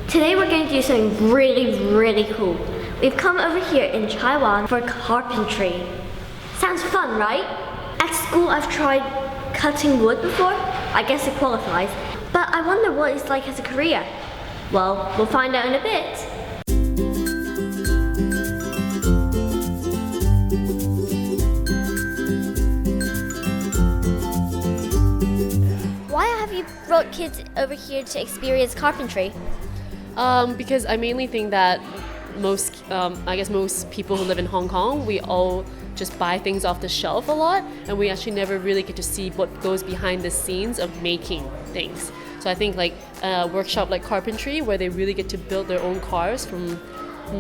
Today we're going to do something really cool. We've come over here in Taiwan for carpentry. Sounds fun, right? At school I've tried cutting wood before. I guess it qualifies. But I wonder what it's like as a career. Well, we'll find out in a bit. Why have you brought kids over here to experience carpentry? Because I mainly think that most people who live in Hong Kong, we all just buy things off the shelf a lot, and we actually never really get to see what goes behind the scenes of making things. So I think like a workshop like Carpentry, where they really get to build their own cars from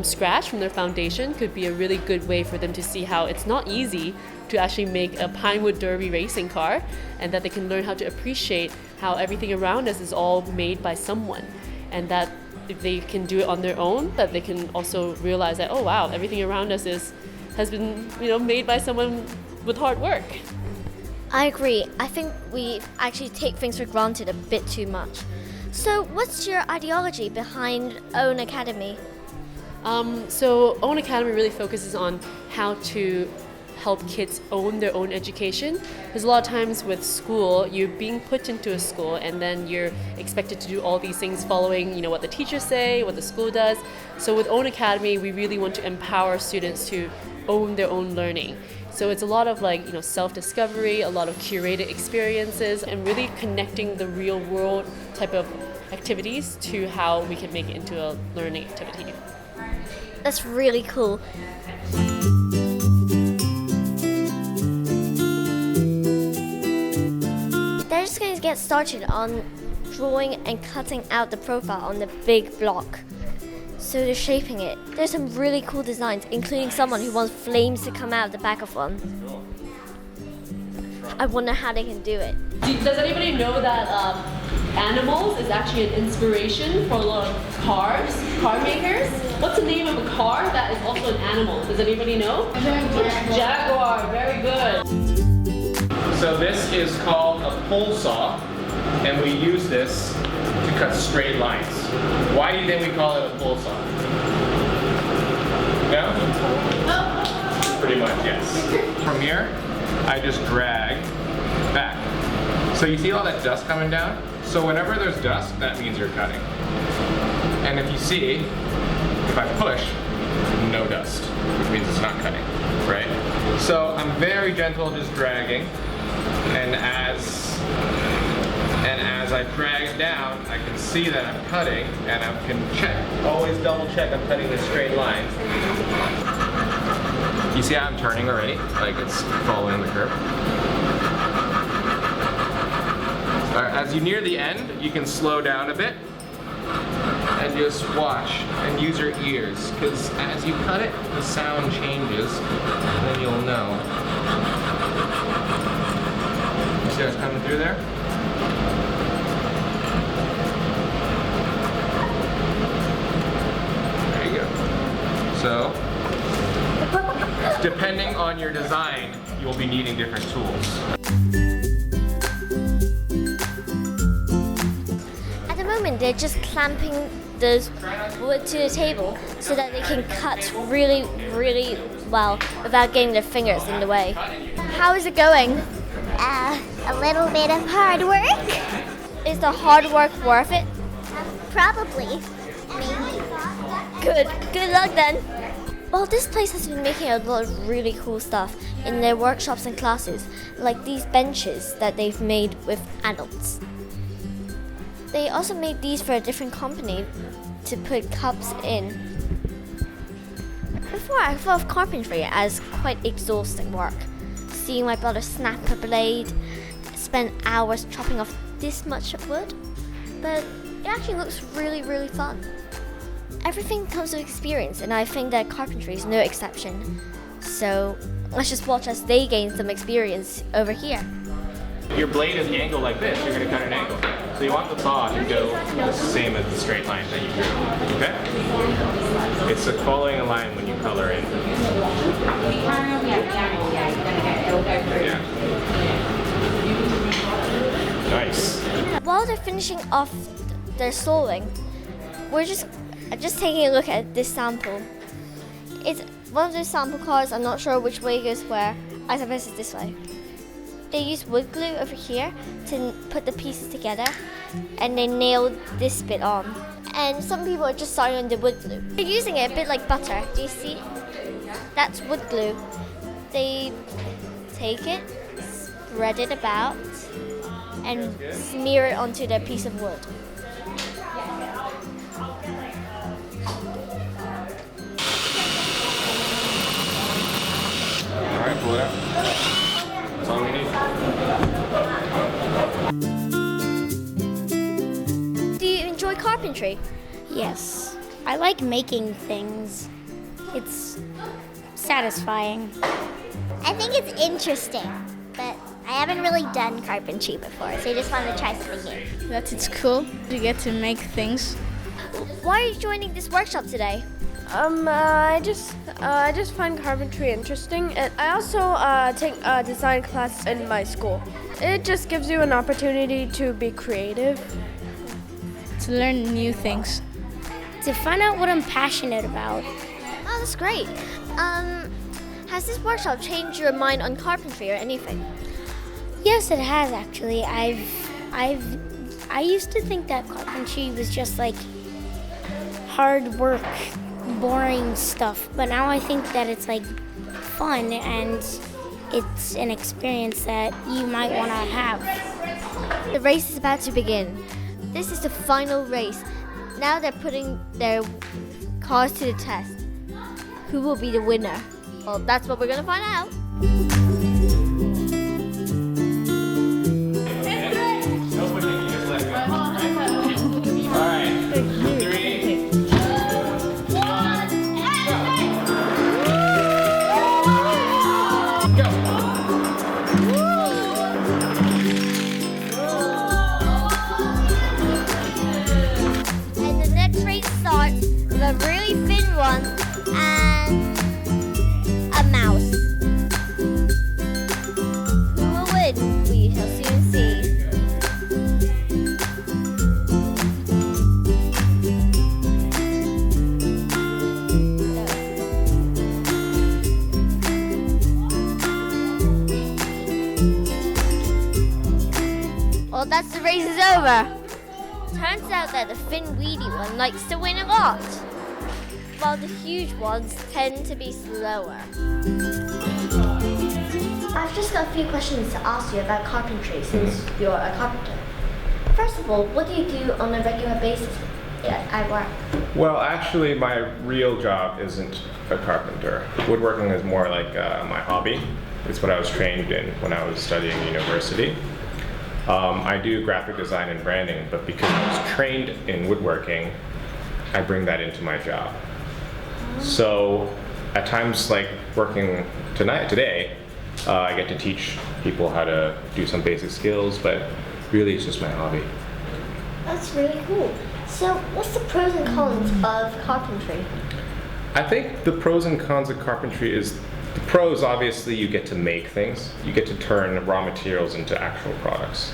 scratch, from their foundation, could be a really good way for them to see how it's not easy to actually make a Pinewood Derby racing car, and that they can learn how to appreciate how everything around us is all made by someone, and that if they can do it on their own, that they can also realize that, oh wow, everything around us has been made by someone with hard work. I agree. I think we actually take things for granted a bit too much. So what's your ideology behind Own Academy? So Own Academy really focuses on how to help kids own their own education. Because a lot of times with school, you're being put into a school and then you're expected to do all these things following what the teachers say, what the school does. So with Own Academy, we really want to empower students to own their own learning. So it's a lot of self-discovery, a lot of curated experiences, and really connecting the real world type of activities to how we can make it into a learning activity. That's really cool. They're just going to get started on drawing and cutting out the profile on the big block. So they're shaping it. There's some really cool designs, including someone who wants flames to come out of the back of one. I wonder how they can do it. Does anybody know that animals is actually an inspiration for a lot of car makers? What's the name of a car that is also an animal? Does anybody know? Jaguar, very good. So this is called a pole saw, and we use this to cut straight lines. Why do you think we call it a pole saw? No? Pretty much, yes. From here, I just drag back. So you see all that dust coming down? So whenever there's dust, that means you're cutting. And if you see, if I push, no dust, which means it's not cutting, right? So I'm very gentle, just dragging, and as I drag it down, I can see that I'm cutting, and I can check, always double check I'm cutting this straight line. You see how I'm turning already? Like it's following the curve. As you near the end, you can slow down a bit and just watch and use your ears, because as you cut it, the sound changes, and then you'll know. You see what's coming through there? There you go. So, depending on your design, you'll be needing different tools. They're just clamping the wood to the table so that they can cut really well without getting their fingers in the way. How is it going? A little bit of hard work. Is the hard work worth it? Probably. Maybe. Good luck then. Well, this place has been making a lot of really cool stuff in their workshops and classes, like these benches that they've made with adults. They also made these for a different company to put cups in. Before, I thought of carpentry as quite exhausting work. Seeing my brother snap a blade, spend hours chopping off this much wood, but it actually looks really fun. Everything comes with experience, and I think that carpentry is no exception. So let's just watch as they gain some experience over here. Your blade is angled like this, you're going to cut an angle. So you want the saw to go the same as the straight line that you drew, okay? It's following a line when you color in. Yeah. Nice. While they're finishing off their sewing, we're just taking a look at this sample. It's one of those sample cards. I'm not sure which way goes where. I suppose it's this way. They use wood glue over here to put the pieces together, and they nailed this bit on. And some people are just starting on the wood glue. They're using it a bit like butter. Do you see? That's wood glue. They take it, spread it about, and smear it onto their piece of wood. All right, pull it out. That's all we need. Do you enjoy carpentry? Yes. I like making things. It's satisfying. I think it's interesting, but I haven't really done carpentry before, so I just wanted to try something new. That it's cool to get to make things. Why are you joining this workshop today? I just find carpentry interesting, and I also take a design class in my school. It just gives you an opportunity to be creative. To learn new things. To find out what I'm passionate about. Oh, that's great. Has this workshop changed your mind on carpentry or anything? Yes, it has actually. I used to think that carpentry was just like hard work, boring stuff, but now I think that it's like fun and it's an experience that you might want to have. The race is about to begin. This is the final race. Now they're putting their cars to the test. Who will be the winner? Well, that's what we're gonna find out. A really thin one and a mouse. Who will win? We shall soon see. Well, that's the race is over. Turns out that the thin, weedy one likes to win a lot, while the huge ones tend to be slower. I've just got a few questions to ask you about carpentry since you're a carpenter. First of all, what do you do on a regular basis at work? Well, actually, my real job isn't a carpenter. Woodworking is more like my hobby. It's what I was trained in when I was studying university. I do graphic design and branding, but because I was trained in woodworking, I bring that into my job. So at times like working today, I get to teach people how to do some basic skills, but really it's just my hobby. That's really cool. So what's the pros and cons of carpentry? I think the pros and cons of carpentry is, the pros, obviously, you get to make things. You get to turn raw materials into actual products.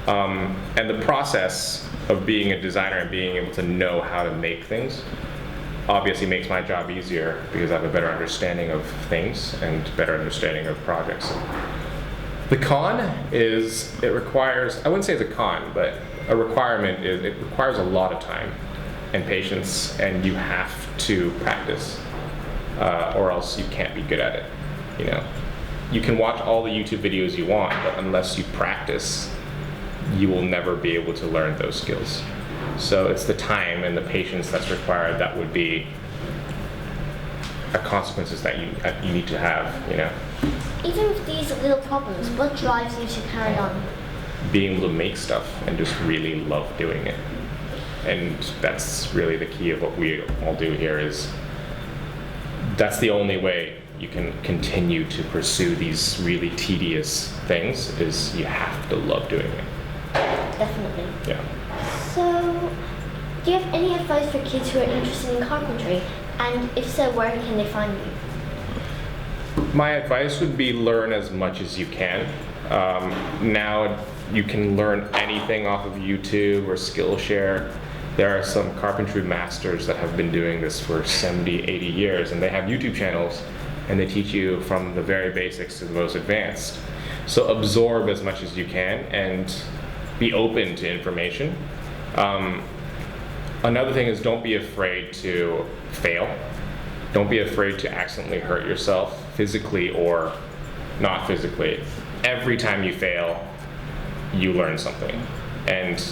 And the process of being a designer and being able to know how to make things obviously makes my job easier because I have a better understanding of things and better understanding of projects. The con is it requires, I wouldn't say it's a con, but a requirement is it requires a lot of time and patience, and you have to practice. Or else you can't be good at it. You know, you can watch all the YouTube videos you want, but unless you practice, you will never be able to learn those skills. So it's the time and the patience that's required that would be a consequences that you need to have. You know. Even with these little problems, what drives you to carry on? Being able to make stuff and just really love doing it, and that's really the key of what we all do here. Is that's the only way you can continue to pursue these really tedious things, is you have to love doing it. Definitely. Yeah. So, do you have any advice for kids who are interested in carpentry? And if so, where can they find you? My advice would be learn as much as you can. Now you can learn anything off of YouTube or Skillshare. There are some carpentry masters that have been doing this for 70, 80 years, and they have YouTube channels, and they teach you from the very basics to the most advanced. So absorb as much as you can and be open to information. Another thing is don't be afraid to fail. Don't be afraid to accidentally hurt yourself, physically or not physically. Every time you fail, you learn something. And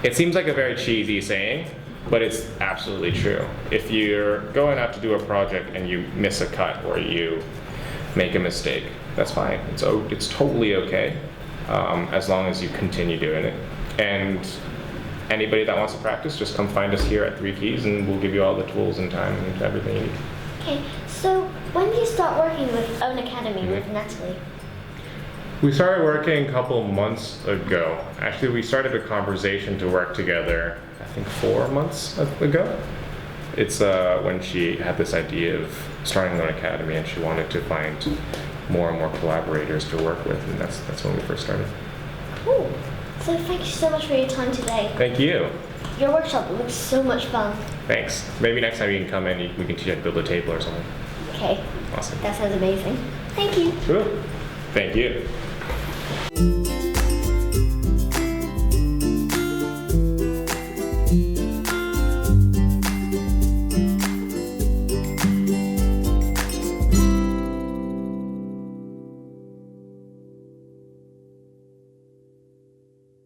it seems like a very cheesy saying, but it's absolutely true. If you're going out to do a project and you miss a cut or you make a mistake, that's fine. It's totally okay, as long as you continue doing it. And anybody that wants to practice, just come find us here at 3 Keys and we'll give you all the tools and time and everything you need. Okay, so when did you start working with Own Academy with Natalie? We started working a couple months ago. Actually, we started a conversation to work together, I think 4 months ago. It's when she had this idea of starting Own Academy and she wanted to find more and more collaborators to work with, and that's when we first started. Cool. So thank you so much for your time today. Thank you. Your workshop looks so much fun. Thanks. Maybe next time you can come in, we can teach you how to build a table or something. Okay. Awesome. That sounds amazing. Thank you. Cool. Thank you.